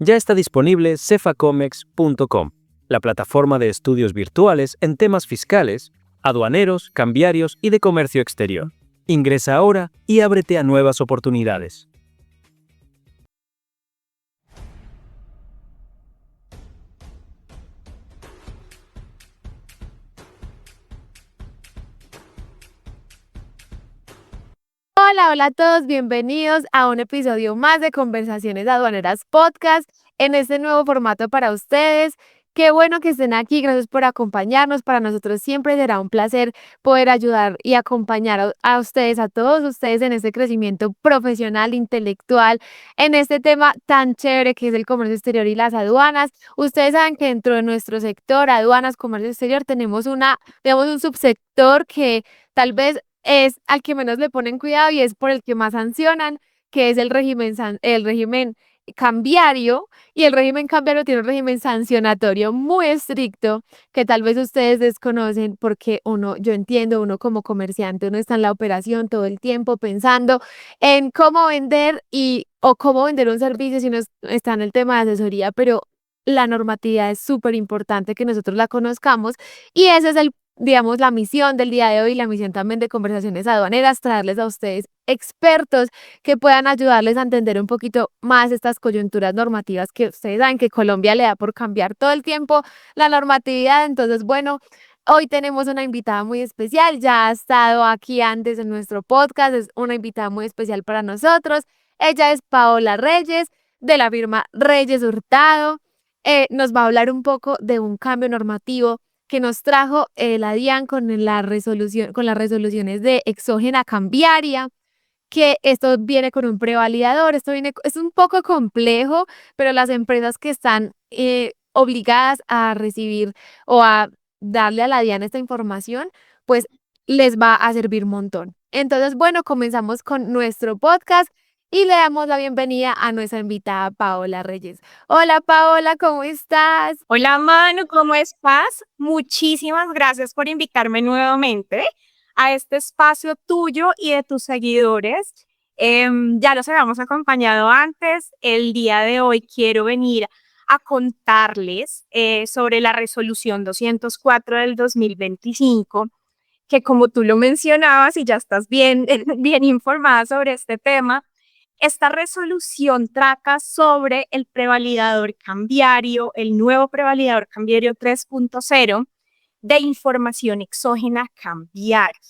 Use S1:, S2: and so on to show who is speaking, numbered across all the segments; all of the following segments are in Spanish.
S1: Ya está disponible cefacomex.com, la plataforma de estudios virtuales en temas fiscales, aduaneros, cambiarios y de comercio exterior. Ingresa ahora y ábrete a nuevas oportunidades.
S2: Hola a todos, bienvenidos a un episodio más de Conversaciones Aduaneras Podcast en este nuevo formato para ustedes. Qué bueno que estén aquí, gracias por acompañarnos. Para nosotros siempre será un placer poder ayudar y acompañar a ustedes, a todos ustedes en este crecimiento profesional, intelectual, en este tema tan chévere que es el comercio exterior y las aduanas. Ustedes saben que dentro de nuestro sector, aduanas, comercio exterior, tenemos un subsector que tal vez es al que menos le ponen cuidado y es por el que más sancionan, que es el régimen cambiario. Y el régimen cambiario tiene un régimen sancionatorio muy estricto que tal vez ustedes desconocen porque yo entiendo, uno como comerciante, uno está en la operación todo el tiempo pensando en cómo vender o cómo vender un servicio si uno está en el tema de asesoría, pero la normatividad es súper importante que nosotros la conozcamos y ese es digamos, la misión del día de hoy, la misión también de Conversaciones Aduaneras, traerles a ustedes expertos que puedan ayudarles a entender un poquito más estas coyunturas normativas que ustedes saben que Colombia le da por cambiar todo el tiempo la normatividad. Entonces, bueno, hoy tenemos una invitada muy especial, ya ha estado aquí antes en nuestro podcast, es una invitada muy especial para nosotros. Ella es Paola Reyes, de la firma Reyes Hurtado. Nos va a hablar un poco de un cambio normativo que nos trajo la DIAN con las resoluciones de exógena cambiaria, que esto viene con un prevalidador. Es un poco complejo, pero las empresas que están obligadas a recibir o a darle a la DIAN esta información, pues les va a servir un montón. Entonces, bueno, comenzamos con nuestro podcast y le damos la bienvenida a nuestra invitada Paola Reyes. Hola Paola, ¿cómo estás?
S3: Hola Manu, ¿cómo estás? Muchísimas gracias por invitarme nuevamente a este espacio tuyo y de tus seguidores. Ya los habíamos acompañado antes. El día de hoy quiero venir a contarles sobre la resolución 204 del 2025, que como tú lo mencionabas y ya estás bien, bien informada sobre este tema. Esta resolución trata sobre el prevalidador cambiario, el nuevo prevalidador cambiario 3.0 de información exógena cambiaria.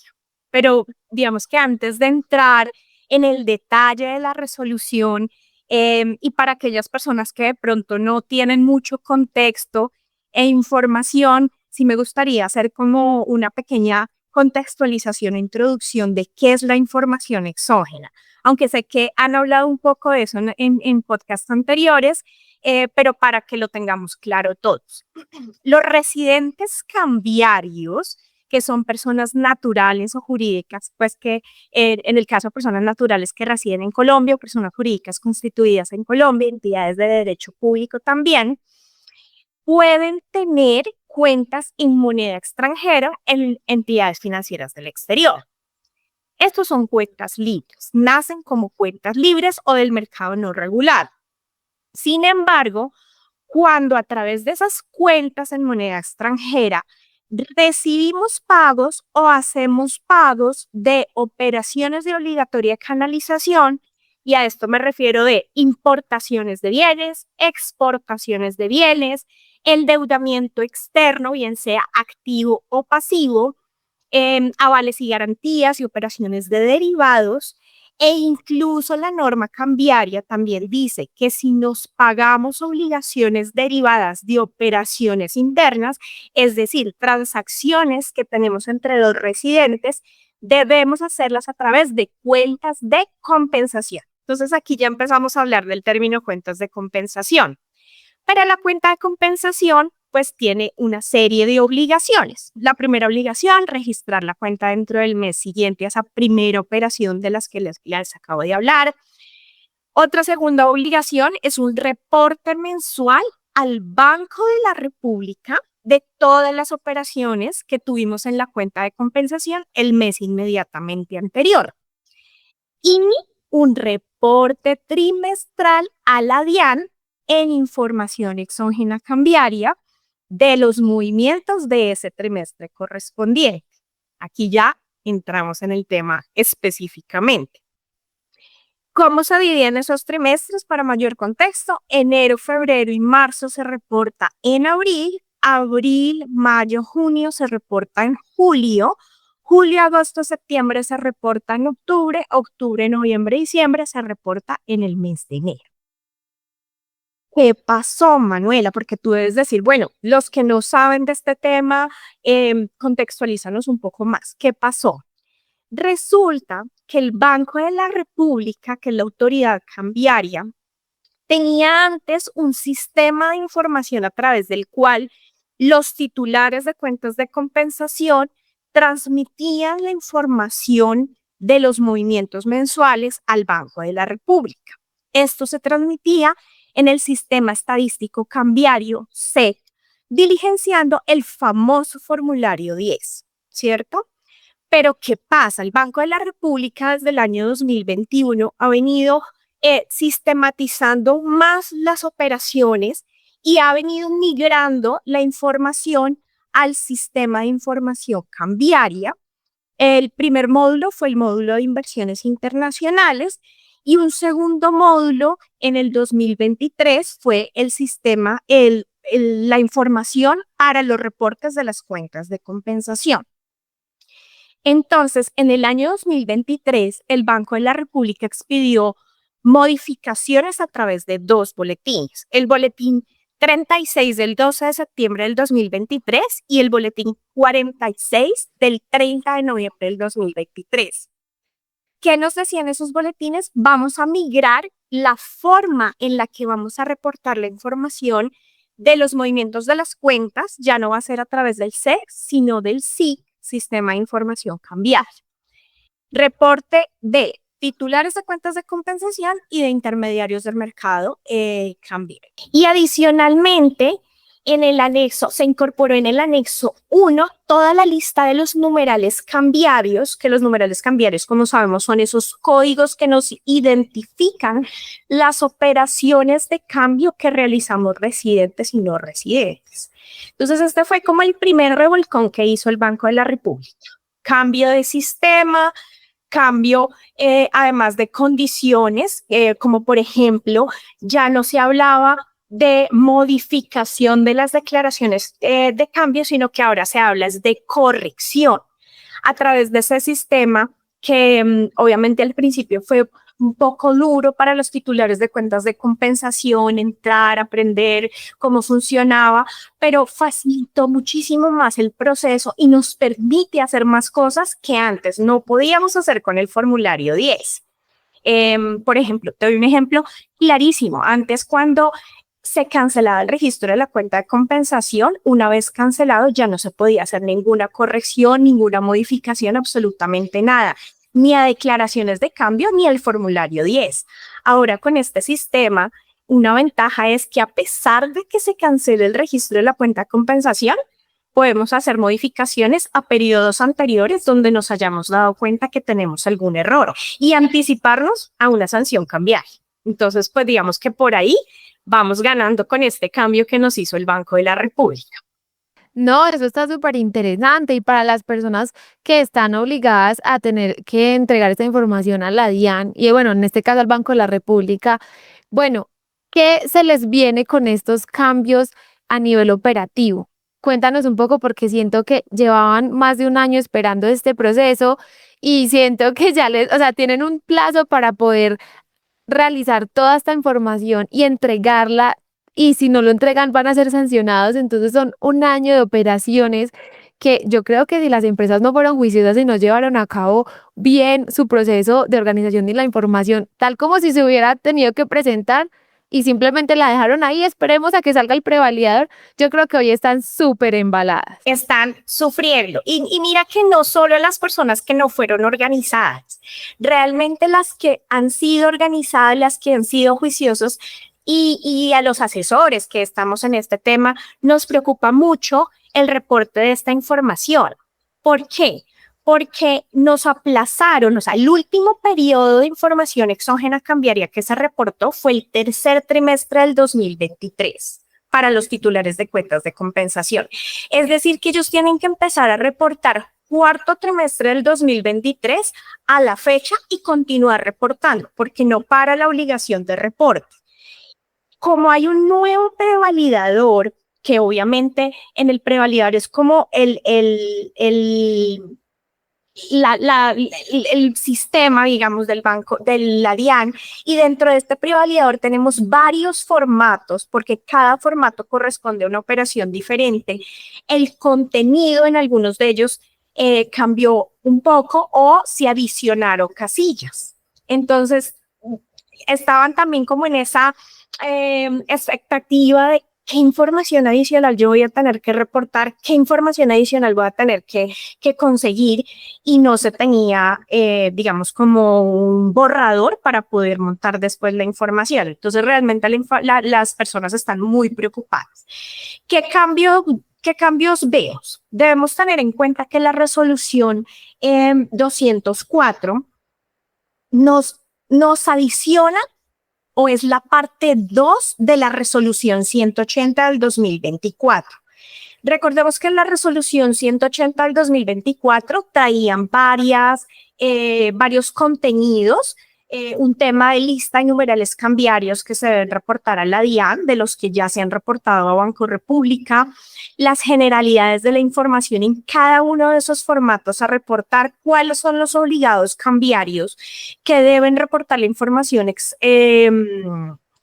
S3: Pero digamos que antes de entrar en el detalle de la resolución, y para aquellas personas que de pronto no tienen mucho contexto e información, sí me gustaría hacer como una pequeña contextualización e introducción de qué es la información exógena, aunque sé que han hablado un poco de eso en podcasts anteriores, pero para que lo tengamos claro todos. Los residentes cambiarios, que son personas naturales o jurídicas, pues que en el caso de personas naturales que residen en Colombia o personas jurídicas constituidas en Colombia, entidades de derecho público también, pueden tener cuentas en moneda extranjera en entidades financieras del exterior. Estos son cuentas libres, nacen como cuentas libres o del mercado no regulado. Sin embargo, cuando a través de esas cuentas en moneda extranjera recibimos pagos o hacemos pagos de operaciones de obligatoria canalización, y a esto me refiero de importaciones de bienes, exportaciones de bienes, endeudamiento externo, bien sea activo o pasivo, avales y garantías y operaciones de derivados, e incluso la norma cambiaria también dice que si nos pagamos obligaciones derivadas de operaciones internas, es decir, transacciones que tenemos entre los residentes, debemos hacerlas a través de cuentas de compensación. Entonces aquí ya empezamos a hablar del término cuentas de compensación. Pero la cuenta de compensación pues tiene una serie de obligaciones. La primera obligación, registrar la cuenta dentro del mes siguiente a esa primera operación de las que les acabo de hablar. Otra segunda obligación es un reporte mensual al Banco de la República de todas las operaciones que tuvimos en la cuenta de compensación el mes inmediatamente anterior. Y un reporte trimestral a la DIAN en información exógena cambiaria de los movimientos de ese trimestre correspondiente. Aquí ya entramos en el tema específicamente. ¿Cómo se dividen esos trimestres? Para mayor contexto, enero, febrero y marzo se reporta en abril, mayo, junio se reporta en julio, julio, agosto, septiembre se reporta en octubre, noviembre, diciembre se reporta en el mes de enero. ¿Qué pasó, Manuela? Porque tú debes decir, bueno, los que no saben de este tema, contextualízanos un poco más. ¿Qué pasó? Resulta que el Banco de la República, que es la autoridad cambiaria, tenía antes un sistema de información a través del cual los titulares de cuentas de compensación transmitían la información de los movimientos mensuales al Banco de la República. Esto se transmitía en el sistema estadístico cambiario SEC, diligenciando el famoso formulario 10, ¿cierto? Pero ¿qué pasa? El Banco de la República desde el año 2021 ha venido sistematizando más las operaciones y ha venido migrando la información al sistema de información cambiaria. El primer módulo fue el módulo de inversiones internacionales y un segundo módulo en el 2023 fue el sistema, la información para los reportes de las cuentas de compensación. Entonces, en el año 2023, el Banco de la República expidió modificaciones a través de 2 boletines. El boletín 36 del 12 de septiembre del 2023 y el boletín 46 del 30 de noviembre del 2023. ¿Qué nos decían esos boletines? Vamos a migrar la forma en la que vamos a reportar la información de los movimientos de las cuentas. Ya no va a ser a través del SEC, sino del SIC, Sistema de Información Cambiaria. Reporte de titulares de cuentas de compensación y de intermediarios del mercado cambiario. Y adicionalmente, en el anexo, se incorporó en el anexo 1 toda la lista de los numerales cambiarios, que los numerales cambiarios, como sabemos, son esos códigos que nos identifican las operaciones de cambio que realizamos residentes y no residentes. Entonces, este fue como el primer revolcón que hizo el Banco de la República. Cambio de sistema, cambio además de condiciones, como por ejemplo, ya no se hablaba de modificación de las declaraciones de cambio, sino que ahora se habla de corrección a través de ese sistema que obviamente al principio fue un poco duro para los titulares de cuentas de compensación, entrar, aprender cómo funcionaba, pero facilitó muchísimo más el proceso y nos permite hacer más cosas que antes no podíamos hacer con el formulario 10. Por ejemplo, te doy un ejemplo clarísimo. Antes, cuando se cancelaba el registro de la cuenta de compensación, una vez cancelado ya no se podía hacer ninguna corrección, ninguna modificación, absolutamente nada, ni a declaraciones de cambio ni al formulario 10. Ahora con este sistema, una ventaja es que a pesar de que se cancele el registro de la cuenta de compensación, podemos hacer modificaciones a periodos anteriores donde nos hayamos dado cuenta que tenemos algún error y anticiparnos a una sanción cambiaria. Entonces, pues digamos que por ahí vamos ganando con este cambio que nos hizo el Banco de la República.
S2: No, eso está súper interesante y para las personas que están obligadas a tener que entregar esta información a la DIAN y bueno, en este caso al Banco de la República, bueno, ¿qué se les viene con estos cambios a nivel operativo? Cuéntanos un poco porque siento que llevaban más de un año esperando este proceso y siento que ya tienen un plazo para poder realizar toda esta información y entregarla, y si no lo entregan van a ser sancionados. Entonces son un año de operaciones que yo creo que si las empresas no fueron juiciosas y no llevaron a cabo bien su proceso de organización y la información, tal como si se hubiera tenido que presentar y simplemente la dejaron ahí, esperemos a que salga el prevalidador, yo creo que hoy están súper embaladas.
S3: Están sufriendo. Y mira que no solo las personas que no fueron organizadas, realmente las que han sido organizadas, las que han sido juiciosos y a los asesores que estamos en este tema, nos preocupa mucho el reporte de esta información. ¿Por qué? porque nos aplazaron, o sea, el último periodo de información exógena cambiaria que se reportó fue el tercer trimestre del 2023 para los titulares de cuentas de compensación. Es decir, que ellos tienen que empezar a reportar cuarto trimestre del 2023 a la fecha y continuar reportando, porque no para la obligación de reporte. Como hay un nuevo prevalidador, que obviamente en el prevalidador es como el sistema, digamos, del banco, de la DIAN, y dentro de este prevalidador tenemos varios formatos, porque cada formato corresponde a una operación diferente. El contenido en algunos de ellos cambió un poco o se adicionaron casillas. Entonces, estaban también como en esa expectativa de qué información adicional yo voy a tener que reportar, qué información adicional voy a tener que conseguir, y no se tenía, digamos, como un borrador para poder montar después la información. Entonces, realmente las personas están muy preocupadas. ¿Qué cambios veo? Debemos tener en cuenta que la resolución 204 nos adiciona, o es la parte 2 de la resolución 180 del 2024. Recordemos que en la resolución 180 del 2024 traían varios contenidos, un tema de lista de numerales cambiarios que se deben reportar a la DIAN, de los que ya se han reportado a Banco República, las generalidades de la información en cada uno de esos formatos a reportar, cuáles son los obligados cambiarios que deben reportar la información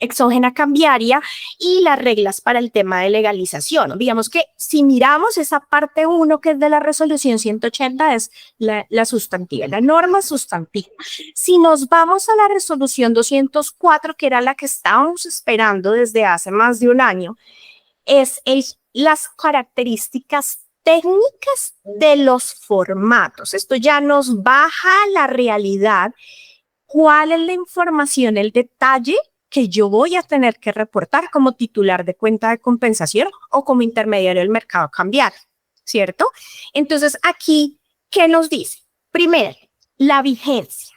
S3: exógena cambiaria, y las reglas para el tema de legalización. Digamos que si miramos esa parte 1 que es de la resolución 180, es la sustantiva, la norma sustantiva. Si nos vamos a la resolución 204, que era la que estábamos esperando desde hace más de un año, es las características técnicas de los formatos. Esto ya nos baja a la realidad. ¿Cuál es la información, el detalle que yo voy a tener que reportar como titular de cuenta de compensación o como intermediario del mercado cambiario? ¿Cierto? Entonces, aquí, ¿qué nos dice? Primero, la vigencia.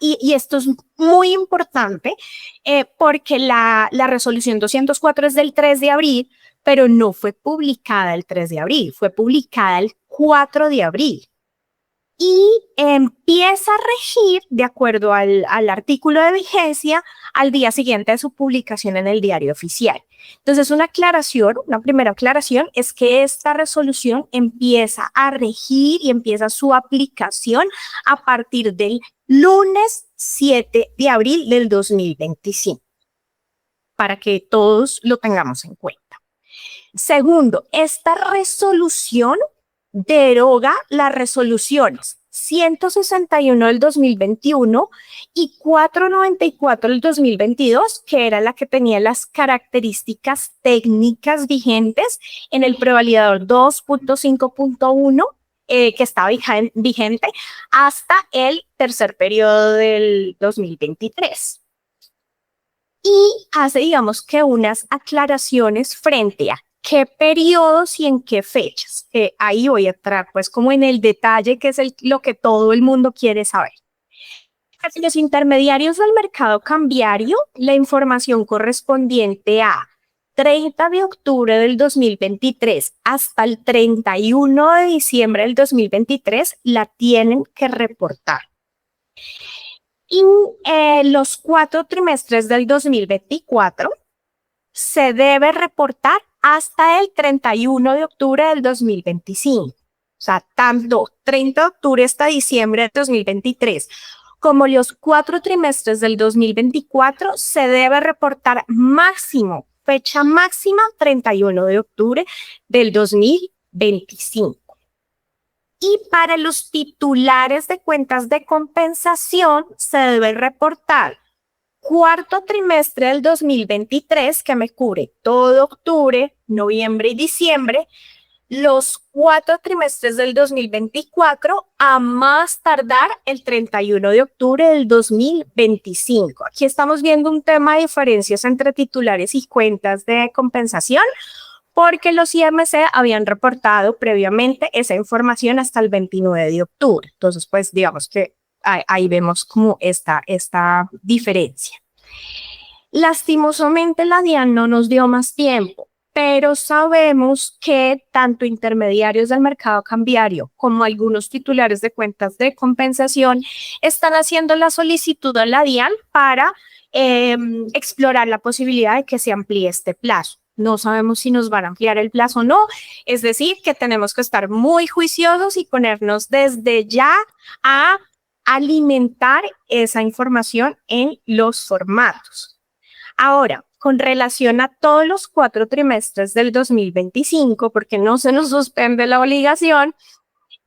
S3: Y esto es muy importante porque la resolución 204 es del 3 de abril, pero no fue publicada el 3 de abril, fue publicada el 4 de abril. Y empieza a regir de acuerdo al artículo de vigencia al día siguiente de su publicación en el Diario Oficial. Entonces, una primera aclaración es que esta resolución empieza a regir y empieza su aplicación a partir del lunes 7 de abril del 2025, para que todos lo tengamos en cuenta. Segundo, esta resolución deroga las resoluciones 161 del 2021 y 494 del 2022, que era la que tenía las características técnicas vigentes en el prevalidador 2.5.1, que estaba vigente hasta el tercer periodo del 2023. Y hace, digamos, que unas aclaraciones frente a qué periodos y en qué fechas. Ahí voy a entrar pues como en el detalle, que es lo que todo el mundo quiere saber. Los intermediarios del mercado cambiario, la información correspondiente a 30 de octubre del 2023 hasta el 31 de diciembre del 2023 la tienen que reportar. Y los 4 trimestres del 2024 se debe reportar hasta el 31 de octubre del 2025. O sea, tanto 30 de octubre hasta diciembre del 2023 como los 4 trimestres del 2024 se debe reportar fecha máxima 31 de octubre del 2025. Y para los titulares de cuentas de compensación se debe reportar cuarto trimestre del 2023, que me cubre todo octubre, noviembre y diciembre, los 4 trimestres del 2024 a más tardar el 31 de octubre del 2025. Aquí estamos viendo un tema de diferencias entre titulares y cuentas de compensación, porque los IMC habían reportado previamente esa información hasta el 29 de octubre. Entonces, pues digamos que ahí vemos como esta diferencia. Lastimosamente, la DIAN no nos dio más tiempo, pero sabemos que tanto intermediarios del mercado cambiario como algunos titulares de cuentas de compensación están haciendo la solicitud a la DIAN para explorar la posibilidad de que se amplíe este plazo. No sabemos si nos van a ampliar el plazo o no, es decir, que tenemos que estar muy juiciosos y ponernos desde ya a alimentar esa información en los formatos. Ahora, con relación a todos los 4 trimestres del 2025, porque no se nos suspende la obligación,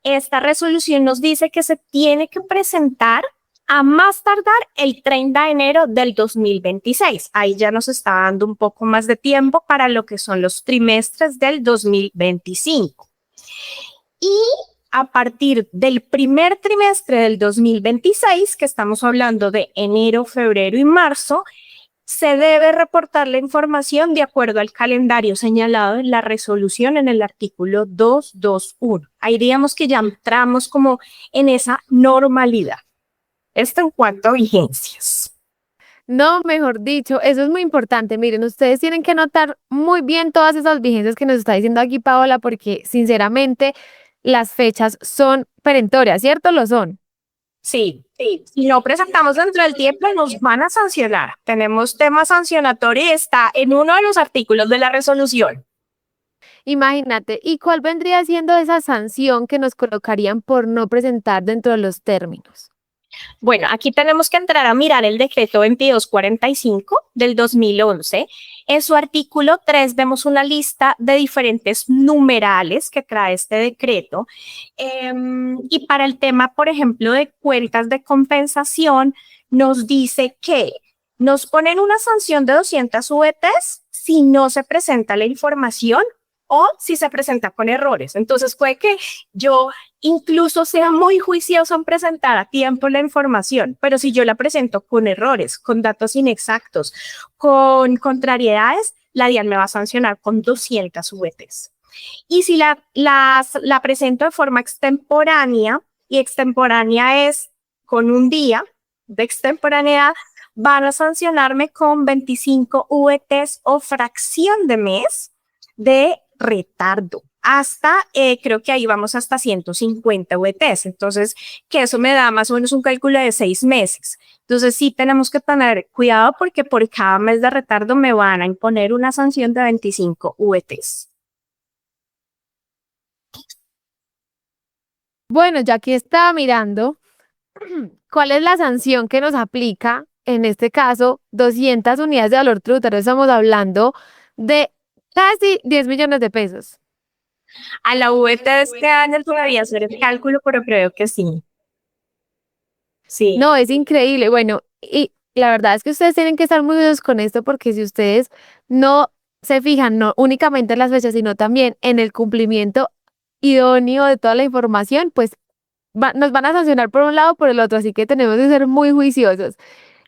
S3: esta resolución nos dice que se tiene que presentar a más tardar el 30 de enero del 2026. Ahí ya nos está dando un poco más de tiempo para lo que son los trimestres del 2025. Y a partir del primer trimestre del 2026, que estamos hablando de enero, febrero y marzo, se debe reportar la información de acuerdo al calendario señalado en la resolución en el artículo 221. Ahí diríamos que ya entramos como en esa normalidad. Esto en cuanto a vigencias.
S2: No, mejor dicho, eso es muy importante. Miren, ustedes tienen que anotar muy bien todas esas vigencias que nos está diciendo aquí Paola, porque sinceramente las fechas son perentorias, ¿cierto? Lo son.
S3: Sí. Si no presentamos dentro del tiempo, nos van a sancionar. Tenemos tema sancionatorio y está en uno de los artículos de la resolución.
S2: Imagínate, ¿y cuál vendría siendo esa sanción que nos colocarían por no presentar dentro de los términos?
S3: Bueno, aquí tenemos que entrar a mirar el decreto 2245 del 2011. En su artículo 3 vemos una lista de diferentes numerales que trae este decreto. Y para el tema, por ejemplo, de cuentas de compensación, nos dice que nos ponen una sanción de 200 VTs si no se presenta la información o si se presenta con errores. Entonces puede que yo incluso sea muy juicioso en presentar a tiempo la información, pero si yo la presento con errores, con datos inexactos, con contrariedades, la DIAN me va a sancionar con 200 VTs. Y si la presento de forma extemporánea, y extemporánea es con un día de extemporaneidad, van a sancionarme con 25 VTs o fracción de mes de retardo. Hasta, creo que ahí vamos hasta 150 VTs. Entonces, que eso me da más o menos un cálculo de 6 meses. Entonces, sí tenemos que tener cuidado porque por cada mes de retardo me van a imponer una sanción de 25 VTs.
S2: Bueno, ya que estaba mirando, ¿cuál es la sanción que nos aplica? En este caso, 200 unidades de valor tributario. Estamos hablando de casi 10 millones de pesos.
S3: A la VT de este año todavía hacer el cálculo, pero creo que sí. Sí.
S2: No, es increíble. Bueno, y la verdad es que ustedes tienen que estar muy duros con esto porque si ustedes no se fijan, no únicamente en las fechas, sino también en el cumplimiento idóneo de toda la información, pues nos van a sancionar por un lado o por el otro. Así que tenemos que ser muy juiciosos.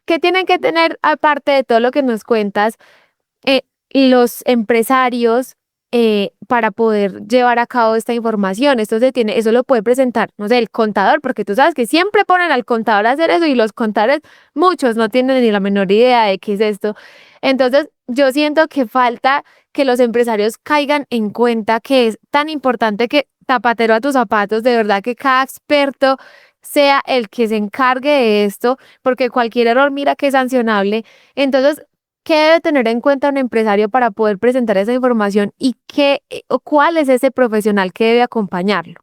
S2: ¿Qué tienen que tener aparte de todo lo que nos cuentas los empresarios para poder llevar a cabo esta información? Eso lo puede presentar, no sé, el contador, porque tú sabes que siempre ponen al contador a hacer eso y los contadores, muchos no tienen ni la menor idea de qué es esto. Entonces, yo siento que falta que los empresarios caigan en cuenta que es tan importante que zapatero a tus zapatos, de verdad que cada experto sea el que se encargue de esto, porque cualquier error, mira que es sancionable. Entonces, ¿qué debe tener en cuenta un empresario para poder presentar esa información y cuál es ese profesional que debe acompañarlo?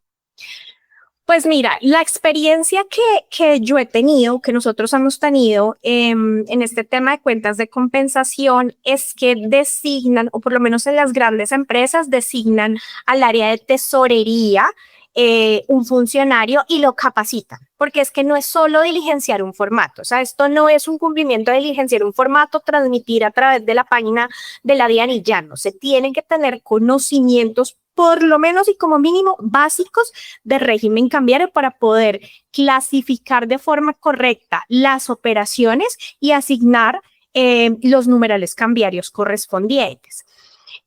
S3: Pues mira, la experiencia que yo he tenido, que nosotros hemos tenido en este tema de cuentas de compensación es que designan, o por lo menos en las grandes empresas, designan al área de tesorería un funcionario y lo capacitan, porque es que no es solo diligenciar un formato, o sea, esto no es un cumplimiento de diligenciar un formato, transmitir a través de la página de la DIAN y ya no, se tienen que tener conocimientos por lo menos y como mínimo básicos de régimen cambiario para poder clasificar de forma correcta las operaciones y asignar los numerales cambiarios correspondientes.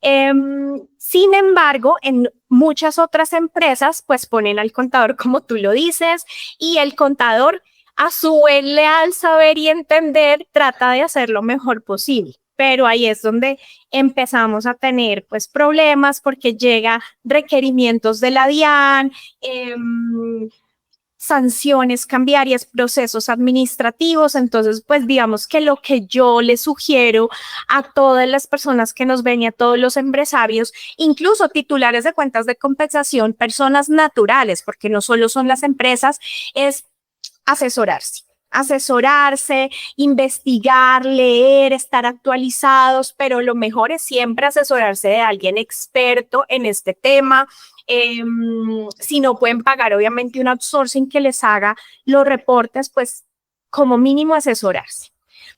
S3: Sin embargo, en muchas otras empresas, pues ponen al contador como tú lo dices, y el contador, a su vez, leal saber y entender, trata de hacer lo mejor posible. Pero ahí es donde empezamos a tener pues problemas porque llega requerimientos de la DIAN, sanciones cambiarias, procesos administrativos. Entonces, pues digamos que lo que yo le sugiero a todas las personas que nos ven y a todos los empresarios, incluso titulares de cuentas de compensación, personas naturales, porque no solo son las empresas, es asesorarse, investigar, leer, estar actualizados, pero lo mejor es siempre asesorarse de alguien experto en este tema. Si no pueden pagar, obviamente, un outsourcing que les haga los reportes, pues como mínimo asesorarse.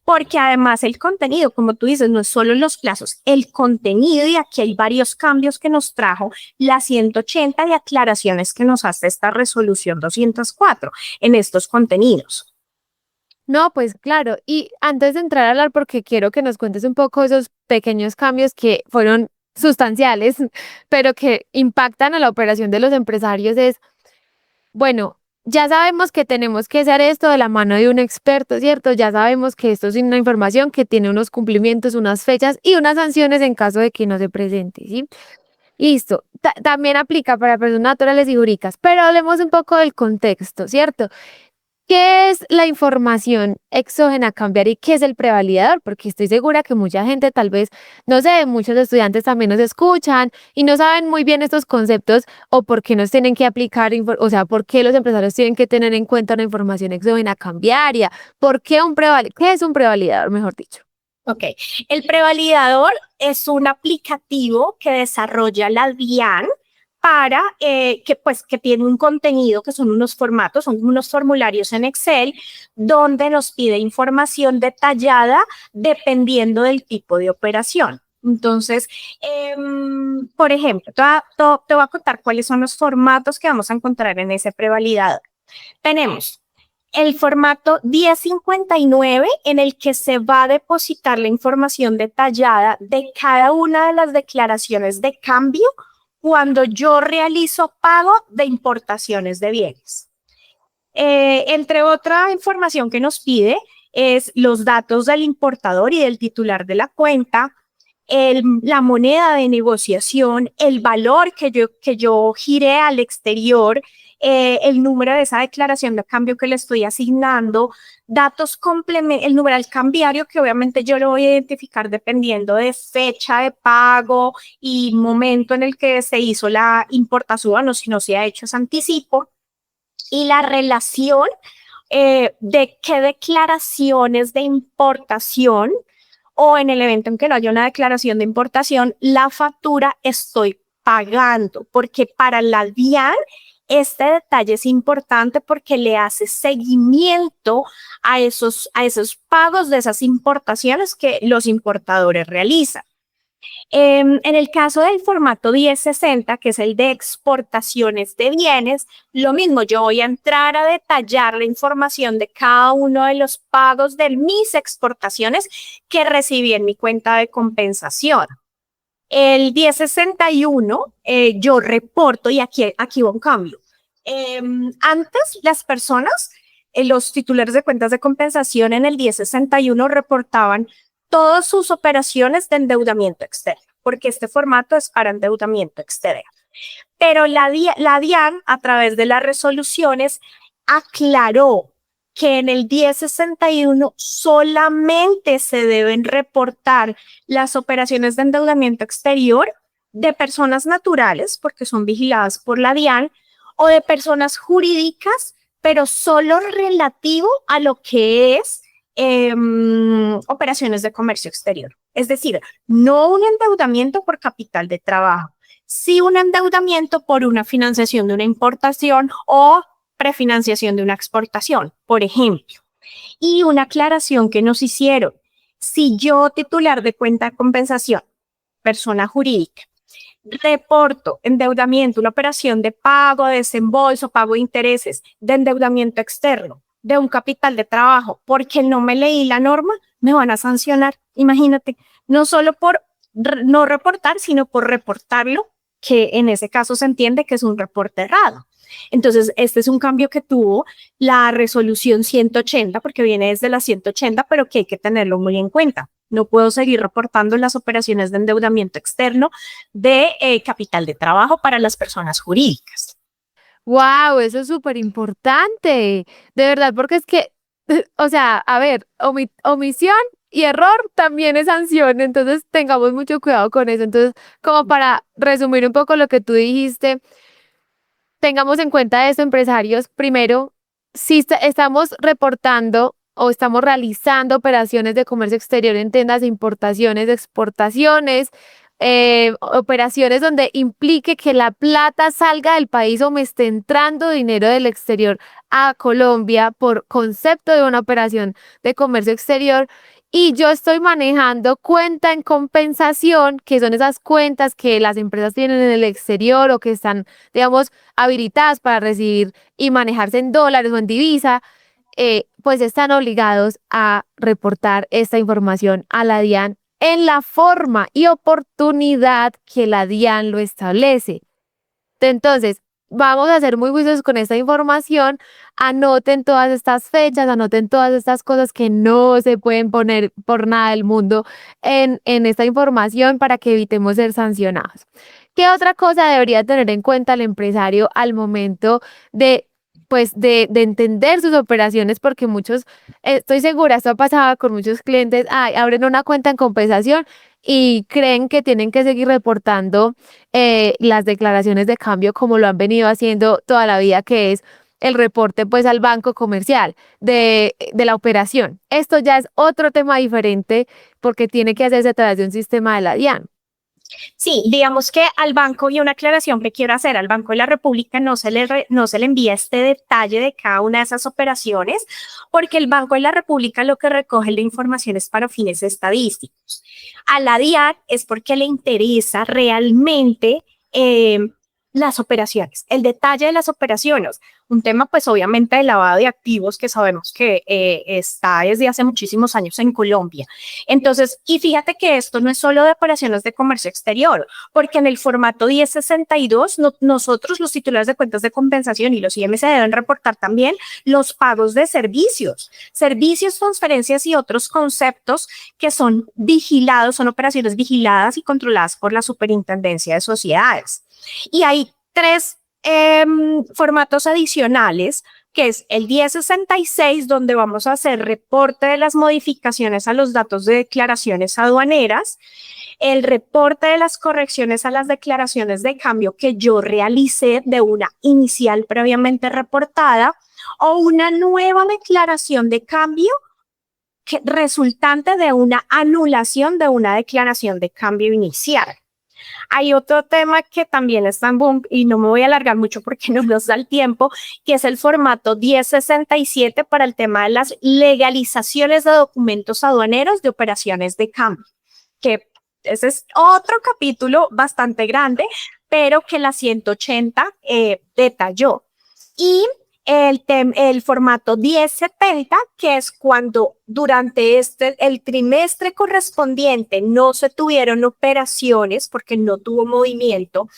S3: Porque además el contenido, como tú dices, no es solo los plazos, el contenido, y aquí hay varios cambios que nos trajo la 180 de aclaraciones que nos hace esta resolución 204 en estos contenidos.
S2: No, pues claro. Y antes de entrar a hablar, porque quiero que nos cuentes un poco esos pequeños cambios que fueron sustanciales, pero que impactan a la operación de los empresarios, es, bueno, ya sabemos que tenemos que hacer esto de la mano de un experto, ¿cierto? Ya sabemos que esto es una información que tiene unos cumplimientos, unas fechas y unas sanciones en caso de que no se presente, ¿sí? Listo. También aplica para personas naturales y jurídicas, pero hablemos un poco del contexto, ¿cierto? ¿Qué es la información exógena a cambiar y qué es el prevalidador? Porque estoy segura que mucha gente, tal vez, no sé, muchos estudiantes también nos escuchan y no saben muy bien estos conceptos o por qué nos tienen que aplicar, o sea, por qué los empresarios tienen que tener en cuenta una información exógena cambiaria, por qué qué es un prevalidador, mejor dicho.
S3: Ok, el prevalidador es un aplicativo que desarrolla la DIAN para que tiene un contenido que son unos formatos, son unos formularios en Excel donde nos pide información detallada dependiendo del tipo de operación. Entonces, por ejemplo, te voy a contar cuáles son los formatos que vamos a encontrar en ese prevalidador. Tenemos el formato 1059, en el que se va a depositar la información detallada de cada una de las declaraciones de cambio cuando yo realizo pago de importaciones de bienes. Entre otra información que nos pide es los datos del importador y del titular de la cuenta, la moneda de negociación, el valor que yo giré al exterior, el número de esa declaración de cambio que le estoy asignando, datos complementarios, el numeral cambiario que obviamente yo lo voy a identificar dependiendo de fecha de pago y momento en el que se hizo la importación o si no se ha hecho ese anticipo, y la relación de qué declaraciones de importación o en el evento en que no haya una declaración de importación, la factura estoy pagando, porque para la DIAN este detalle es importante porque le hace seguimiento a esos pagos de esas importaciones que los importadores realizan. En el caso del formato 1060, que es el de exportaciones de bienes, lo mismo, yo voy a entrar a detallar la información de cada uno de los pagos de mis exportaciones que recibí en mi cuenta de compensación. El 1061, yo reporto, y aquí va un cambio. Antes, las personas, los titulares de cuentas de compensación en el 1061 reportaban todas sus operaciones de endeudamiento externo, porque este formato es para endeudamiento externo. Pero la DIAN, a través de las resoluciones, aclaró que en el 1061 solamente se deben reportar las operaciones de endeudamiento exterior de personas naturales, porque son vigiladas por la DIAN, o de personas jurídicas, pero solo relativo a lo que es operaciones de comercio exterior. Es decir, no un endeudamiento por capital de trabajo, sí un endeudamiento por una financiación de una importación o prefinanciación de una exportación, por ejemplo. Y una aclaración que nos hicieron: si yo, titular de cuenta de compensación, persona jurídica, reporto endeudamiento, una operación de pago, de desembolso, pago de intereses, de endeudamiento externo, de un capital de trabajo, porque no me leí la norma, me van a sancionar. Imagínate, no solo por no reportar, sino por reportarlo, que en ese caso se entiende que es un reporte errado. Entonces, este es un cambio que tuvo la resolución 180, porque viene desde la 180, pero que hay que tenerlo muy en cuenta. No puedo seguir reportando las operaciones de endeudamiento externo de capital de trabajo para las personas jurídicas.
S2: Wow, eso es súper importante, de verdad, porque es que, o sea, a ver, omisión y error también es sanción, entonces tengamos mucho cuidado con eso. Entonces, como para resumir un poco lo que tú dijiste, tengamos en cuenta esto, empresarios. Primero, si estamos reportando o estamos realizando operaciones de comercio exterior en tiendas de importaciones, de exportaciones, operaciones donde implique que la plata salga del país o me esté entrando dinero del exterior a Colombia por concepto de una operación de comercio exterior, y yo estoy manejando cuenta en compensación, que son esas cuentas que las empresas tienen en el exterior o que están, digamos, habilitadas para recibir y manejarse en dólares o en divisa, pues están obligados a reportar esta información a la DIAN en la forma y oportunidad que la DIAN lo establece. Entonces, vamos a ser muy juiciosos con esta información. Anoten todas estas fechas, anoten todas estas cosas que no se pueden poner por nada del mundo en esta información para que evitemos ser sancionados. ¿Qué otra cosa debería tener en cuenta el empresario al momento de, pues, de entender sus operaciones? Porque muchos, estoy segura, esto ha pasado con muchos clientes, abren una cuenta en compensación y creen que tienen que seguir reportando las declaraciones de cambio como lo han venido haciendo toda la vida, que es el reporte pues al banco comercial de la operación. Esto ya es otro tema diferente porque tiene que hacerse a través de un sistema de la DIAN.
S3: Sí, digamos que al banco, y una aclaración que quiero hacer, al Banco de la República no se le envía este detalle de cada una de esas operaciones, porque el Banco de la República lo que recoge la información es para fines estadísticos. A la DIAN es porque le interesa realmente las operaciones, el detalle de las operaciones. Un tema pues obviamente de lavado de activos que sabemos que está desde hace muchísimos años en Colombia. Entonces, y fíjate que esto no es solo de operaciones de comercio exterior, porque en el formato 1062 nosotros los titulares de cuentas de compensación y los IMC deben reportar también los pagos de servicios, transferencias y otros conceptos que son vigilados, son operaciones vigiladas y controladas por la Superintendencia de Sociedades. Y hay tres formatos adicionales, que es el 1066, donde vamos a hacer reporte de las modificaciones a los datos de declaraciones aduaneras, el reporte de las correcciones a las declaraciones de cambio que yo realicé de una inicial previamente reportada, o una nueva declaración de cambio resultante de una anulación de una declaración de cambio inicial. Hay otro tema que también está en boom y no me voy a alargar mucho porque no nos da el tiempo, que es el formato 1067 para el tema de las legalizaciones de documentos aduaneros de operaciones de cambio, que ese es otro capítulo bastante grande, pero que la 180 detalló. Y el formato 1070, que es cuando durante el trimestre correspondiente no se tuvieron operaciones porque no tuvo movimiento,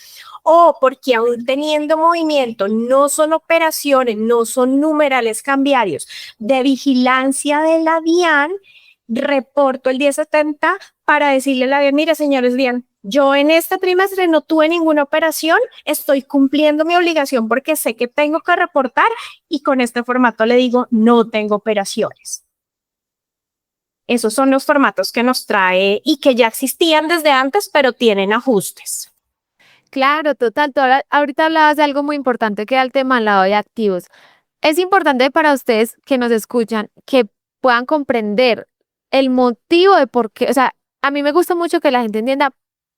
S3: o porque aún teniendo movimiento no son operaciones, no son numerales cambiarios de vigilancia de la DIAN, reporto el 1070 para decirle a la DIAN, mire señores DIAN, yo en este trimestre no tuve ninguna operación, estoy cumpliendo mi obligación porque sé que tengo que reportar, y con este formato le digo, no tengo operaciones. Esos son los formatos que nos trae y que ya existían desde antes, pero tienen ajustes.
S2: Claro, total. Ahorita hablabas de algo muy importante que era el tema del lavado de activos. Es importante para ustedes que nos escuchan que puedan comprender el motivo de por qué. O sea, a mí me gusta mucho que la gente entienda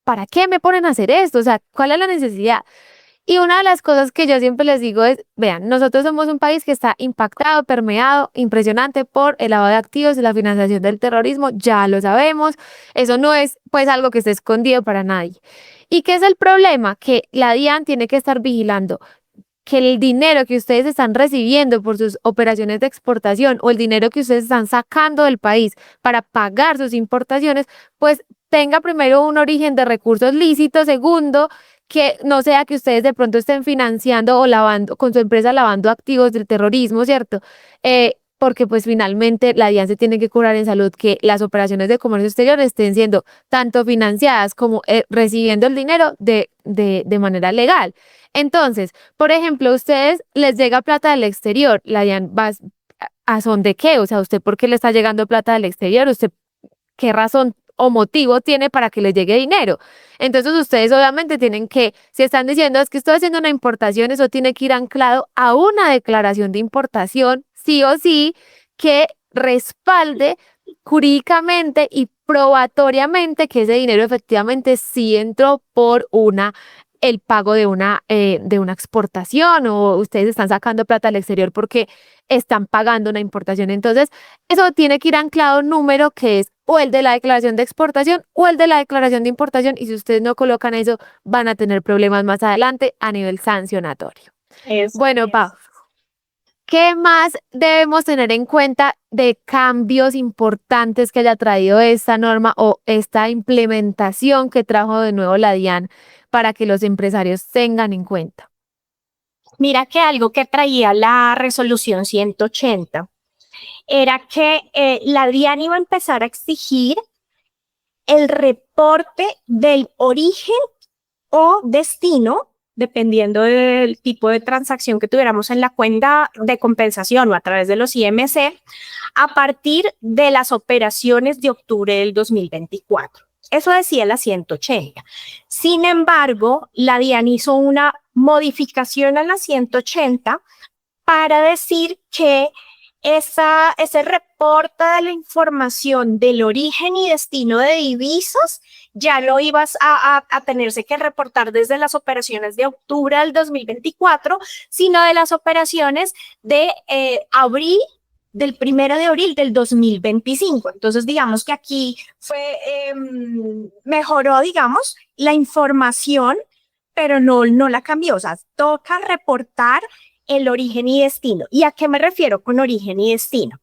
S2: para qué me ponen a hacer esto, o sea, cuál es la necesidad. Y una de las cosas que yo siempre les digo es, vean, nosotros somos un país que está impactado, permeado, impresionante por el lavado de activos y la financiación del terrorismo, ya lo sabemos, eso no es pues algo que esté escondido para nadie. ¿Y qué es el problema? Que la DIAN tiene que estar vigilando que el dinero que ustedes están recibiendo por sus operaciones de exportación o el dinero que ustedes están sacando del país para pagar sus importaciones, pues tenga primero un origen de recursos lícitos, segundo, que no sea que ustedes de pronto estén financiando o lavando, con su empresa lavando activos del terrorismo, ¿cierto? Porque pues finalmente la DIAN se tiene que curar en salud, que las operaciones de comercio exterior estén siendo tanto financiadas como recibiendo el dinero de manera legal. Entonces, por ejemplo, a ustedes les llega plata del exterior, la DIAN va a son de qué, o sea, ¿usted por qué le está llegando plata del exterior? ¿Usted qué razón o motivo tiene para que le llegue dinero? Entonces ustedes obviamente tienen que, si están diciendo es que estoy haciendo una importación, eso tiene que ir anclado a una declaración de importación, sí o sí, que respalde jurídicamente y probatoriamente que ese dinero efectivamente sí entró por el pago de una exportación, o ustedes están sacando plata al exterior porque están pagando una importación. Entonces, eso tiene que ir anclado a un número que es o el de la declaración de exportación o el de la declaración de importación, y si ustedes no colocan eso, van a tener problemas más adelante a nivel sancionatorio.
S3: Eso.
S2: Bueno, Pau, ¿qué más debemos tener en cuenta de cambios importantes que haya traído esta norma o esta implementación que trajo de nuevo la DIAN para que los empresarios tengan en cuenta?
S3: Mira que algo que traía la resolución 180 era que la DIAN iba a empezar a exigir el reporte del origen o destino, dependiendo del tipo de transacción que tuviéramos en la cuenta de compensación o a través de los IMC, a partir de las operaciones de octubre del 2024. Eso decía la 180. Sin embargo, la DIAN hizo una modificación a la 180 para decir que ese reporte de la información del origen y destino de divisas ya lo ibas a tenerse que reportar desde las operaciones de octubre del 2024, sino de las operaciones de abril, del 1 de abril del 2025. Entonces, digamos que aquí mejoró, digamos, la información, pero no la cambió. O sea, toca reportar el origen y destino. ¿Y a qué me refiero con origen y destino?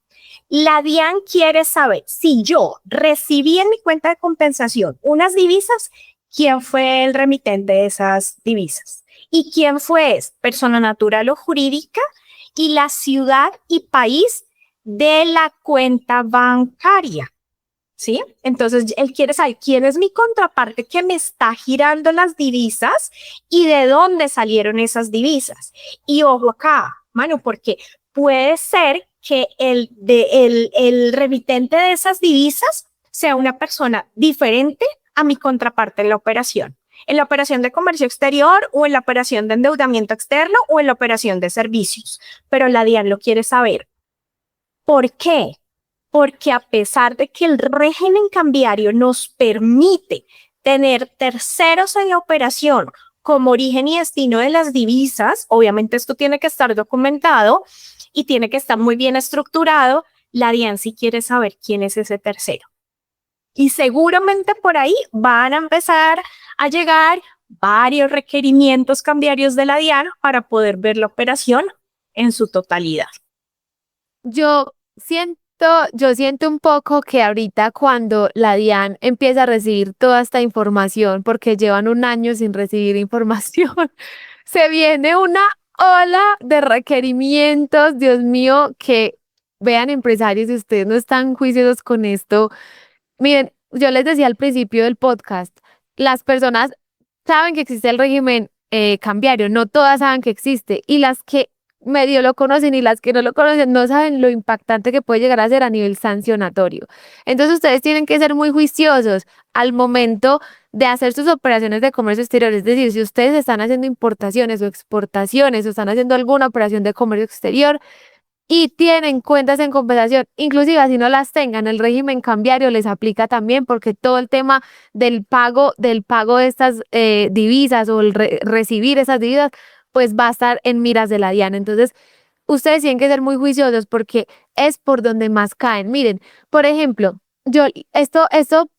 S3: La DIAN quiere saber si yo recibí en mi cuenta de compensación unas divisas, quién fue el remitente de esas divisas y quién fue persona natural o jurídica y la ciudad y país de la cuenta bancaria. ¿Sí? Entonces, él quiere saber quién es mi contraparte que me está girando las divisas y de dónde salieron esas divisas. Y ojo acá, mano, porque puede ser que el remitente de esas divisas sea una persona diferente a mi contraparte en la operación. En la operación de comercio exterior o en la operación de endeudamiento externo o en la operación de servicios. Pero la DIAN lo quiere saber. ¿Por qué? Porque a pesar de que el régimen cambiario nos permite tener terceros en la operación como origen y destino de las divisas, obviamente esto tiene que estar documentado y tiene que estar muy bien estructurado, la DIAN sí quiere saber quién es ese tercero. Y seguramente por ahí van a empezar a llegar varios requerimientos cambiarios de la DIAN para poder ver la operación en su totalidad.
S2: Yo siento un poco que ahorita cuando la DIAN empieza a recibir toda esta información, porque llevan un año sin recibir información, se viene una ola de requerimientos, Dios mío, que vean empresarios, si ustedes no están juiciosos con esto. Miren, yo les decía al principio del podcast, las personas saben que existe el régimen cambiario, no todas saben que existe, y las que medio lo conocen y las que no lo conocen no saben lo impactante que puede llegar a ser a nivel sancionatorio. Entonces ustedes tienen que ser muy juiciosos al momento de hacer sus operaciones de comercio exterior. Es decir, si ustedes están haciendo importaciones o exportaciones o están haciendo alguna operación de comercio exterior y tienen cuentas en compensación, inclusive así no las tengan, el régimen cambiario les aplica también, porque todo el tema del pago de estas divisas o el recibir esas divisas, pues va a estar en miras de la DIAN. Entonces, ustedes tienen que ser muy juiciosos porque es por donde más caen. Miren, por ejemplo, esto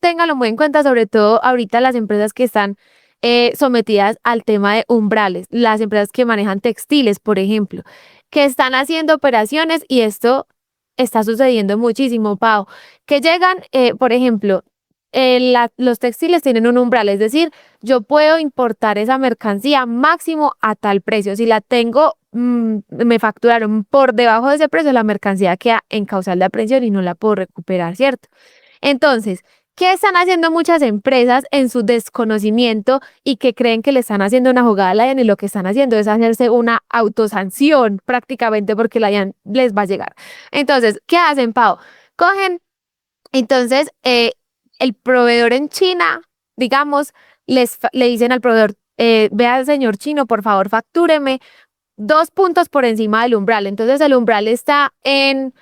S2: ténganlo muy en cuenta, sobre todo ahorita las empresas que están sometidas al tema de umbrales, las empresas que manejan textiles, por ejemplo, que están haciendo operaciones, y esto está sucediendo muchísimo, Pau, que llegan, por ejemplo, los textiles tienen un umbral, es decir, yo puedo importar esa mercancía máximo a tal precio. Si la tengo, me facturaron por debajo de ese precio, la mercancía queda en causal de aprehensión y no la puedo recuperar, ¿cierto? Entonces, ¿qué están haciendo muchas empresas en su desconocimiento y que creen que le están haciendo una jugada a la DIAN y lo que están haciendo es hacerse una autosanción prácticamente porque la DIAN les va a llegar? Entonces, ¿qué hacen, Pau? Cogen, entonces, el proveedor en China, digamos, le dicen al proveedor, vea, señor chino, por favor, factúreme 2 puntos por encima del umbral. Entonces, el umbral está en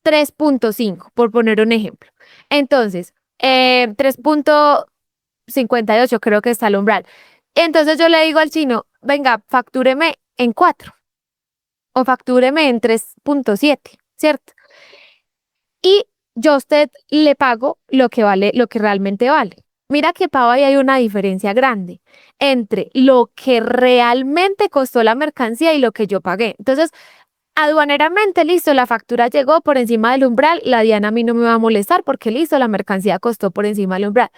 S2: 3.5, por poner un ejemplo. Entonces, 3.58 creo que está el umbral. Entonces yo le digo al chino, venga, factúreme en 4 o factúreme en 3.7, ¿cierto? Y yo a usted le pago lo que vale, lo que realmente vale. Mira que, Pau, ahí hay una diferencia grande entre lo que realmente costó la mercancía y lo que yo pagué. Entonces, aduaneramente, listo, la factura llegó por encima del umbral, la DIAN a mí no me va a molestar porque listo, la mercancía costó por encima del umbral.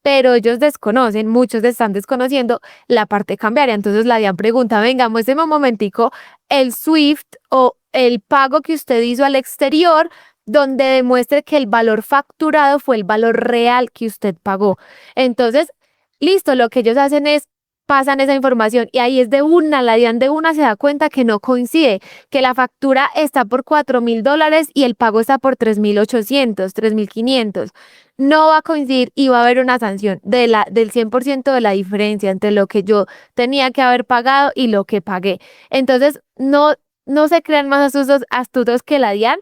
S2: Pero ellos desconocen, muchos están desconociendo la parte cambiaria. Entonces la DIAN pregunta, venga, muéstreme un momentico el SWIFT o el pago que usted hizo al exterior donde demuestre que el valor facturado fue el valor real que usted pagó. Entonces, listo, lo que ellos hacen es pasan esa información y ahí es de una, la DIAN de una se da cuenta que no coincide, que la factura está por $4.000 y el pago está por 3.800, 3.500. No va a coincidir y va a haber una sanción del 100% de la diferencia entre lo que yo tenía que haber pagado y lo que pagué. Entonces, no se crean más astutos que la DIAN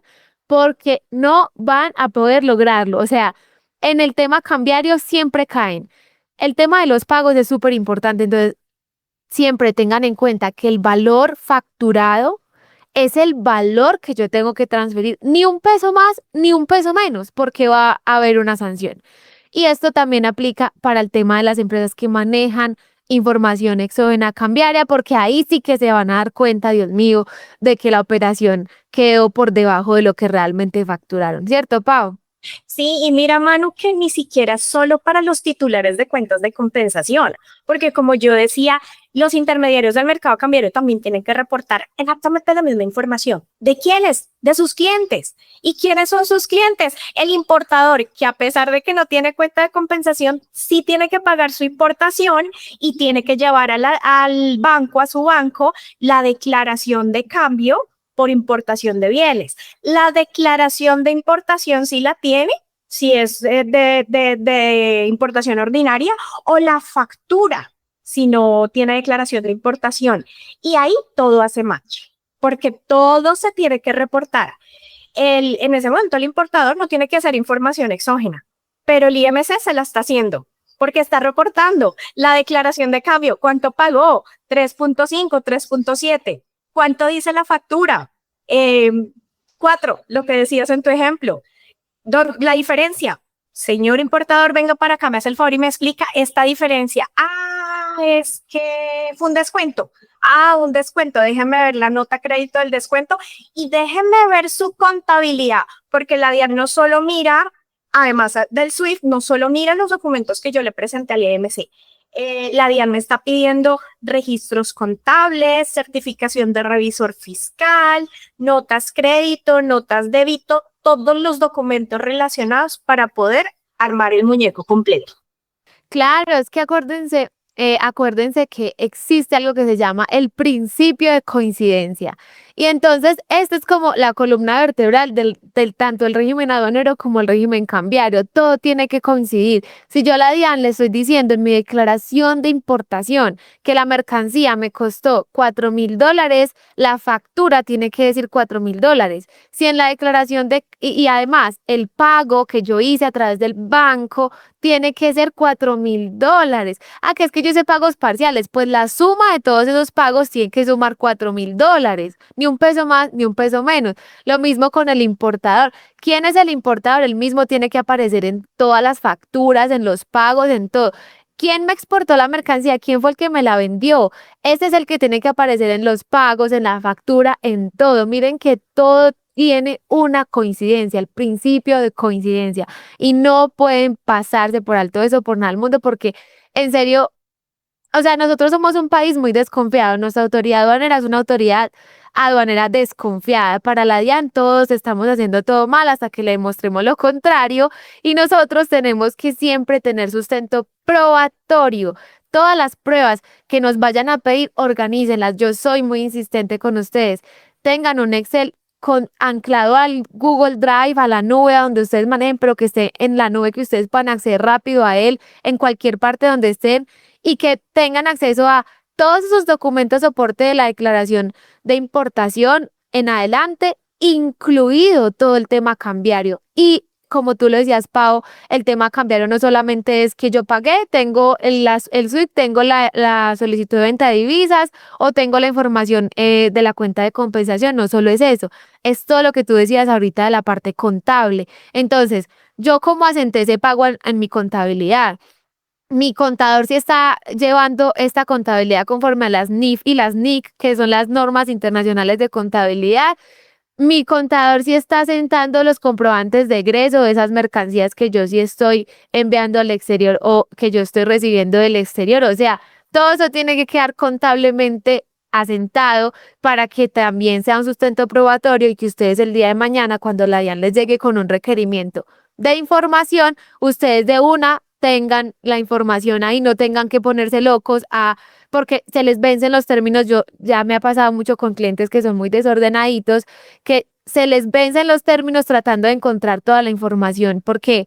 S2: porque no van a poder lograrlo. O sea, en el tema cambiario siempre caen. El tema de los pagos es súper importante, entonces siempre tengan en cuenta que el valor facturado es el valor que yo tengo que transferir, ni un peso más ni un peso menos, porque va a haber una sanción. Y esto también aplica para el tema de las empresas que manejan información exógena cambiaria, porque ahí sí que se van a dar cuenta, Dios mío, de que la operación quedó por debajo de lo que realmente facturaron, ¿cierto, Pau?
S3: Sí, y mira, Manu, que ni siquiera solo para los titulares de cuentas de compensación, porque como yo decía, los intermediarios del mercado cambiario también tienen que reportar exactamente la misma información. ¿De quiénes? De sus clientes. ¿Y quiénes son sus clientes? El importador, que a pesar de que no tiene cuenta de compensación, sí tiene que pagar su importación y tiene que llevar al banco, a su banco, la declaración de cambio por importación de bienes. La declaración de importación sí la tiene, si es de importación ordinaria, o la factura, si no tiene declaración de importación. Y ahí todo hace match, porque todo se tiene que reportar. En ese momento el importador no tiene que hacer información exógena, pero el IMC se la está haciendo, porque está reportando la declaración de cambio, cuánto pagó, 3.5, 3.7. ¿Cuánto dice la factura? 4, lo que decías en tu ejemplo. La diferencia. Señor importador, venga para acá, me hace el favor y me explica esta diferencia. Es que fue un descuento. Un descuento. Déjenme ver la nota crédito del descuento y déjenme ver su contabilidad, porque la DIAN no solo mira, además del SWIFT, no solo mira los documentos que yo le presenté al IMC. La DIAN me está pidiendo registros contables, certificación de revisor fiscal, notas crédito, notas débito, todos los documentos relacionados para poder armar el muñeco completo.
S2: Claro, es que acuérdense que existe algo que se llama el principio de coincidencia. Y entonces, esta es como la columna vertebral del tanto el régimen aduanero como el régimen cambiario. Todo tiene que coincidir. Si yo a la DIAN le estoy diciendo en mi declaración de importación que la mercancía me costó $4.000, la factura tiene que decir $4.000. Si en la declaración y además el pago que yo hice a través del banco tiene que ser $4.000. Que es que yo hice pagos parciales, pues la suma de todos esos pagos tiene que sumar $4.000. Ni un peso más, ni un peso menos. Lo mismo con el importador. ¿Quién es el importador? El mismo tiene que aparecer en todas las facturas, en los pagos, en todo. ¿Quién me exportó la mercancía? ¿Quién fue el que me la vendió? Ese es el que tiene que aparecer en los pagos, en la factura, en todo. Miren que todo tiene una coincidencia, el principio de coincidencia, y no pueden pasarse por alto eso por nada del mundo, porque en serio, o sea, nosotros somos un país muy desconfiado. Nuestra autoridad aduanera es una autoridad aduanera desconfiada. Para la DIAN todos estamos haciendo todo mal hasta que le demostremos lo contrario, y nosotros tenemos que siempre tener sustento probatorio. Todas las pruebas que nos vayan a pedir, organícenlas. Yo soy muy insistente con ustedes. Tengan un Excel anclado al Google Drive, a la nube a donde ustedes manejen, pero que esté en la nube, que ustedes puedan acceder rápido a él en cualquier parte donde estén, y que tengan acceso a todos esos documentos soporte de la declaración de importación en adelante, incluido todo el tema cambiario. Y como tú lo decías, Pau, el tema cambiario no solamente es que yo pagué, tengo el SWIFT, tengo la solicitud de venta de divisas o tengo la información de la cuenta de compensación. No solo es eso, es todo lo que tú decías ahorita de la parte contable. Entonces, yo como asenté ese pago en mi contabilidad. Mi contador sí está llevando esta contabilidad conforme a las NIF y las NIC, que son las normas internacionales de contabilidad. Mi contador sí está sentando los comprobantes de egreso de esas mercancías que yo sí estoy enviando al exterior o que yo estoy recibiendo del exterior. O sea, todo eso tiene que quedar contablemente asentado para que también sea un sustento probatorio, y que ustedes el día de mañana, cuando la DIAN les llegue con un requerimiento de información, ustedes de una tengan la información ahí, no tengan que ponerse locos porque se les vencen los términos. Yo ya me ha pasado mucho con clientes que son muy desordenaditos, que se les vencen los términos tratando de encontrar toda la información, porque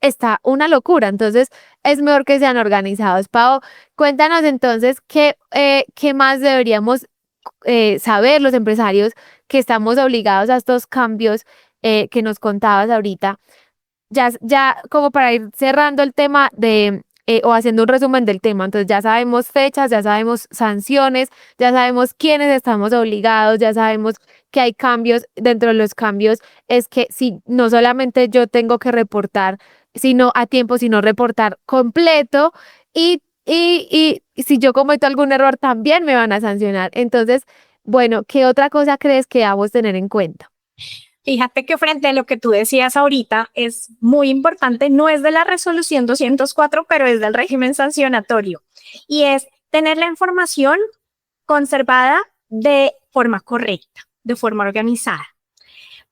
S2: está una locura. Entonces, es mejor que sean organizados. Pau, cuéntanos entonces qué más deberíamos saber los empresarios que estamos obligados a estos cambios que nos contabas ahorita. Ya como para ir cerrando el tema o haciendo un resumen del tema. Entonces ya sabemos fechas, ya sabemos sanciones, ya sabemos quiénes estamos obligados, ya sabemos que hay cambios. Dentro de los cambios es que si no solamente yo tengo que reportar, sino a tiempo, sino reportar completo, y si yo cometo algún error también me van a sancionar. Entonces, bueno, ¿qué otra cosa crees que debamos tener en cuenta?
S3: Fíjate que frente a lo que tú decías ahorita es muy importante, no es de la resolución 204, pero es del régimen sancionatorio, y es tener la información conservada de forma correcta, de forma organizada.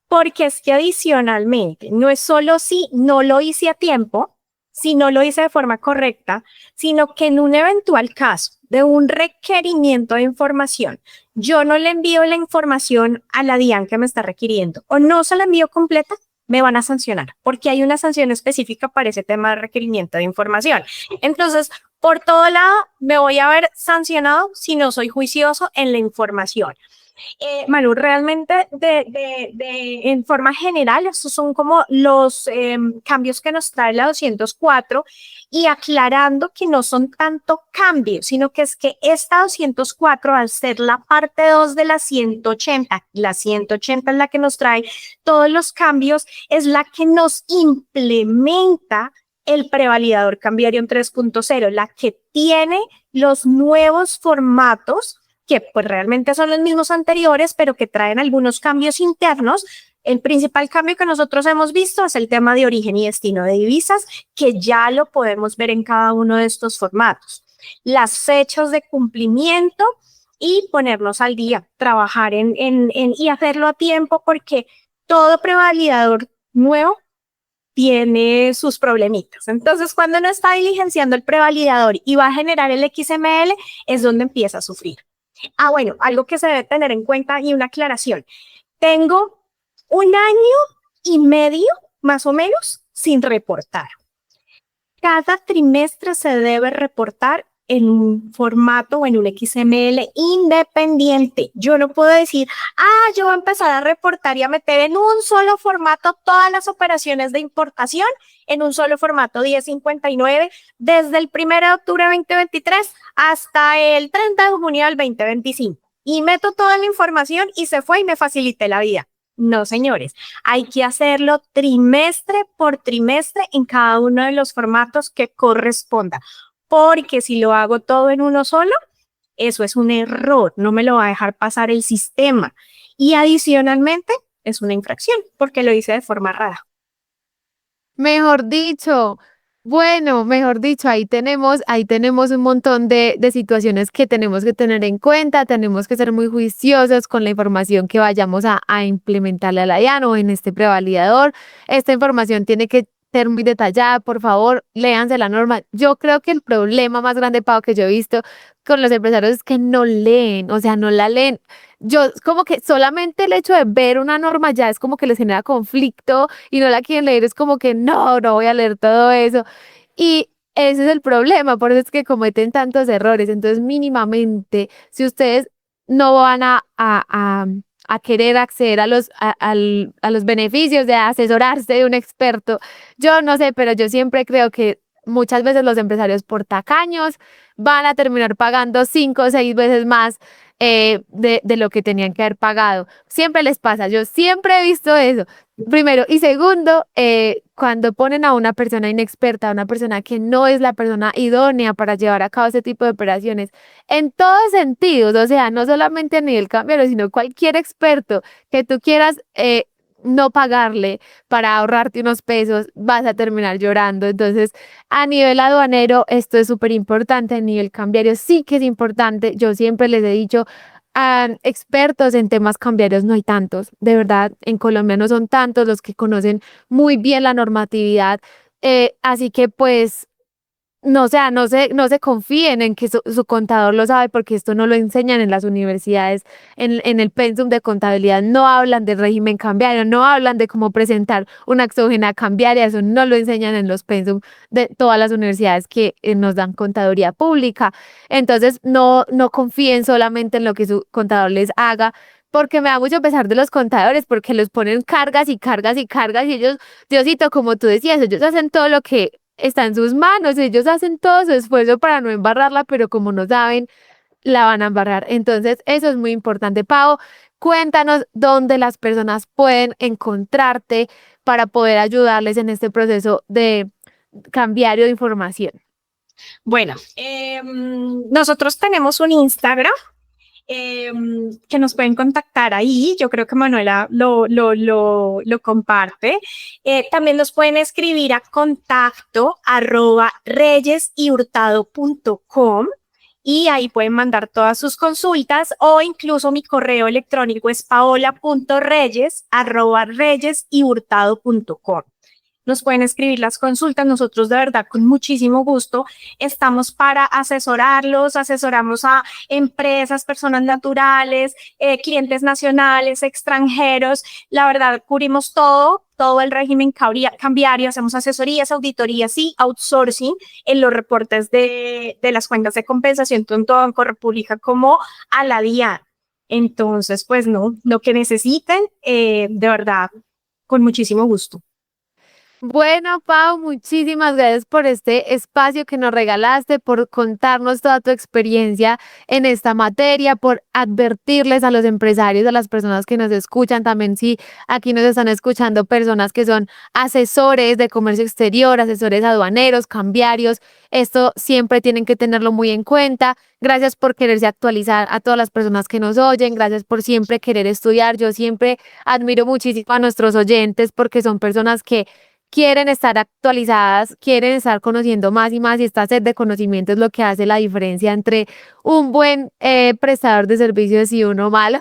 S3: Porque es que adicionalmente, no es solo si no lo hice a tiempo, si no lo hice de forma correcta, sino que en un eventual caso de un requerimiento de información, yo no le envío la información a la DIAN que me está requiriendo o no se la envío completa, me van a sancionar, porque hay una sanción específica para ese tema de requerimiento de información. Entonces, por todo lado, me voy a ver sancionado si no soy juicioso en la información. Manu, realmente en forma general, estos son como los cambios que nos trae la 204, y aclarando que no son tanto cambios, sino que es que esta 204, al ser la parte 2 de la 180 es la que nos trae todos los cambios, es la que nos implementa el prevalidador cambiario en 3.0, la que tiene los nuevos formatos que pues realmente son los mismos anteriores, pero que traen algunos cambios internos. El principal cambio que nosotros hemos visto es el tema de origen y destino de divisas, que ya lo podemos ver en cada uno de estos formatos. Las fechas de cumplimiento y ponernos al día, trabajar y hacerlo a tiempo, porque todo prevalidador nuevo tiene sus problemitas. Entonces, cuando no está diligenciando el prevalidador y va a generar el XML, es donde empieza a sufrir. Bueno, algo que se debe tener en cuenta y una aclaración. Tengo 1 año y medio, más o menos, sin reportar. Cada trimestre se debe reportar en un formato o en un XML independiente. Yo no puedo decir, yo voy a empezar a reportar y a meter en un solo formato todas las operaciones de importación, en un solo formato 1059, desde el 1 de octubre de 2023 hasta el 30 de junio del 2025. Y meto toda la información y se fue y me facilité la vida. No, señores, hay que hacerlo trimestre por trimestre en cada uno de los formatos que corresponda, porque si lo hago todo en uno solo, eso es un error, no me lo va a dejar pasar el sistema. Y adicionalmente, es una infracción porque lo hice de forma errada.
S2: Mejor dicho, bueno, mejor dicho, ahí tenemos un montón de situaciones que tenemos que tener en cuenta, tenemos que ser muy juiciosos con la información que vayamos a implementarle a la DIAN o en este prevalidador. Esta información tiene que ser muy detallada, por favor, léanse la norma. Yo creo que el problema más grande, Pau, que yo he visto con los empresarios es que no leen, o sea, no la leen. Yo, como que solamente el hecho de ver una norma ya es como que les genera conflicto y no la quieren leer, es como que no voy a leer todo eso. Y ese es el problema, por eso es que cometen tantos errores. Entonces, mínimamente, si ustedes no van a querer acceder a los beneficios de asesorarse de un experto, yo no sé, pero yo siempre creo que muchas veces los empresarios por tacaños van a terminar pagando 5 o 6 veces más de lo que tenían que haber pagado. Siempre les pasa, yo siempre he visto eso. Primero y segundo, cuando ponen a una persona inexperta, a una persona que no es la persona idónea para llevar a cabo ese tipo de operaciones, en todos sentidos, o sea, no solamente a nivel cambiario, sino cualquier experto que tú quieras no pagarle para ahorrarte unos pesos, vas a terminar llorando. Entonces, a nivel aduanero, esto es súper importante, a nivel cambiario sí que es importante. Yo siempre les he dicho, expertos en temas cambiarios no hay tantos, de verdad, en Colombia no son tantos los que conocen muy bien la normatividad, así que pues no, o sea, no se confíen en que su contador lo sabe porque esto no lo enseñan en las universidades, en el pensum de contabilidad no hablan del régimen cambiario, no hablan de cómo presentar una exógena cambiaria, eso no lo enseñan en los pensum de todas las universidades que nos dan contaduría pública. Entonces, no confíen solamente en lo que su contador les haga, porque me da mucho pesar de los contadores, porque los ponen cargas y cargas y cargas y ellos, Diosito, como tú decías, ellos hacen todo lo que está en sus manos, ellos hacen todo su esfuerzo para no embarrarla, pero como no saben, la van a embarrar. Entonces, eso es muy importante. Pau, cuéntanos dónde las personas pueden encontrarte para poder ayudarles en este proceso de cambiario de información.
S3: Bueno, nosotros tenemos un Instagram que nos pueden contactar ahí. Yo creo que Manuela lo comparte. También nos pueden escribir a contacto@reyesyhurtado.com y ahí pueden mandar todas sus consultas o incluso mi correo electrónico es paola.reyes@reyesyhurtado.com. Nos pueden escribir las consultas, nosotros de verdad con muchísimo gusto estamos para asesorarlos, asesoramos a empresas, personas naturales, clientes nacionales, extranjeros, la verdad cubrimos todo el régimen cambiario, hacemos asesorías, auditorías y outsourcing en los reportes de las cuentas de compensación tanto a Banco República como a la DIAN. Entonces, pues no, lo que necesiten, de verdad, con muchísimo gusto.
S2: Bueno, Pau, muchísimas gracias por este espacio que nos regalaste, por contarnos toda tu experiencia en esta materia, por advertirles a los empresarios, a las personas que nos escuchan, también si aquí nos están escuchando personas que son asesores de comercio exterior, asesores aduaneros, cambiarios, esto siempre tienen que tenerlo muy en cuenta. Gracias por quererse actualizar a todas las personas que nos oyen, gracias por siempre querer estudiar. Yo siempre admiro muchísimo a nuestros oyentes porque son personas que quieren estar actualizadas, quieren estar conociendo más y más y esta sed de conocimiento es lo que hace la diferencia entre un buen prestador de servicios y uno malo.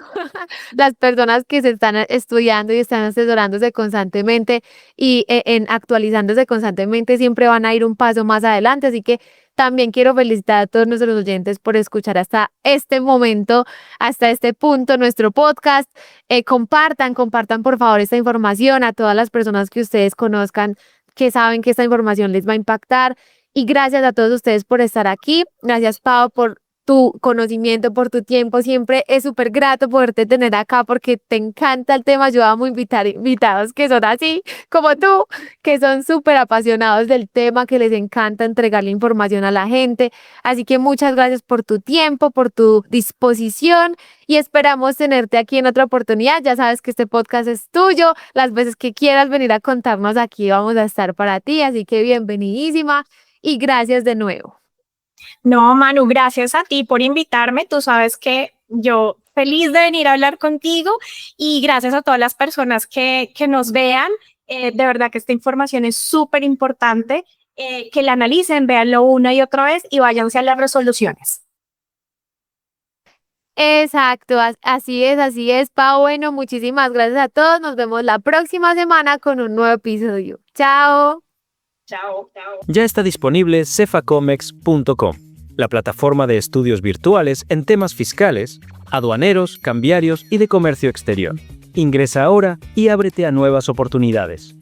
S2: Las personas que se están estudiando y están asesorándose constantemente y en actualizándose constantemente siempre van a ir un paso más adelante, así que también quiero felicitar a todos nuestros oyentes por escuchar hasta este momento, hasta este punto nuestro podcast. Compartan por favor esta información a todas las personas que ustedes conozcan, que saben que esta información les va a impactar. Y gracias a todos ustedes por estar aquí. Gracias, Pau, por tu conocimiento, por tu tiempo. Siempre es súper grato poderte tener acá porque te encanta el tema. Yo amo invitar invitados que son así como tú, que son súper apasionados del tema, que les encanta entregarle información a la gente. Así que muchas gracias por tu tiempo, por tu disposición y esperamos tenerte aquí en otra oportunidad. Ya sabes que este podcast es tuyo. Las veces que quieras venir a contarnos aquí vamos a estar para ti. Así que bienvenidísima y gracias de nuevo.
S3: No, Manu, gracias a ti por invitarme. Tú sabes que yo feliz de venir a hablar contigo y gracias a todas las personas que nos vean. De verdad que esta información es súper importante, que la analicen, véanlo una y otra vez y váyanse a las resoluciones.
S2: Exacto, así es, Pau. Bueno, muchísimas gracias a todos. Nos vemos la próxima semana con un nuevo episodio. Chao.
S3: Chao, chao.
S1: Ya está disponible cefacomex.com, la plataforma de estudios virtuales en temas fiscales, aduaneros, cambiarios y de comercio exterior. Ingresa ahora y ábrete a nuevas oportunidades.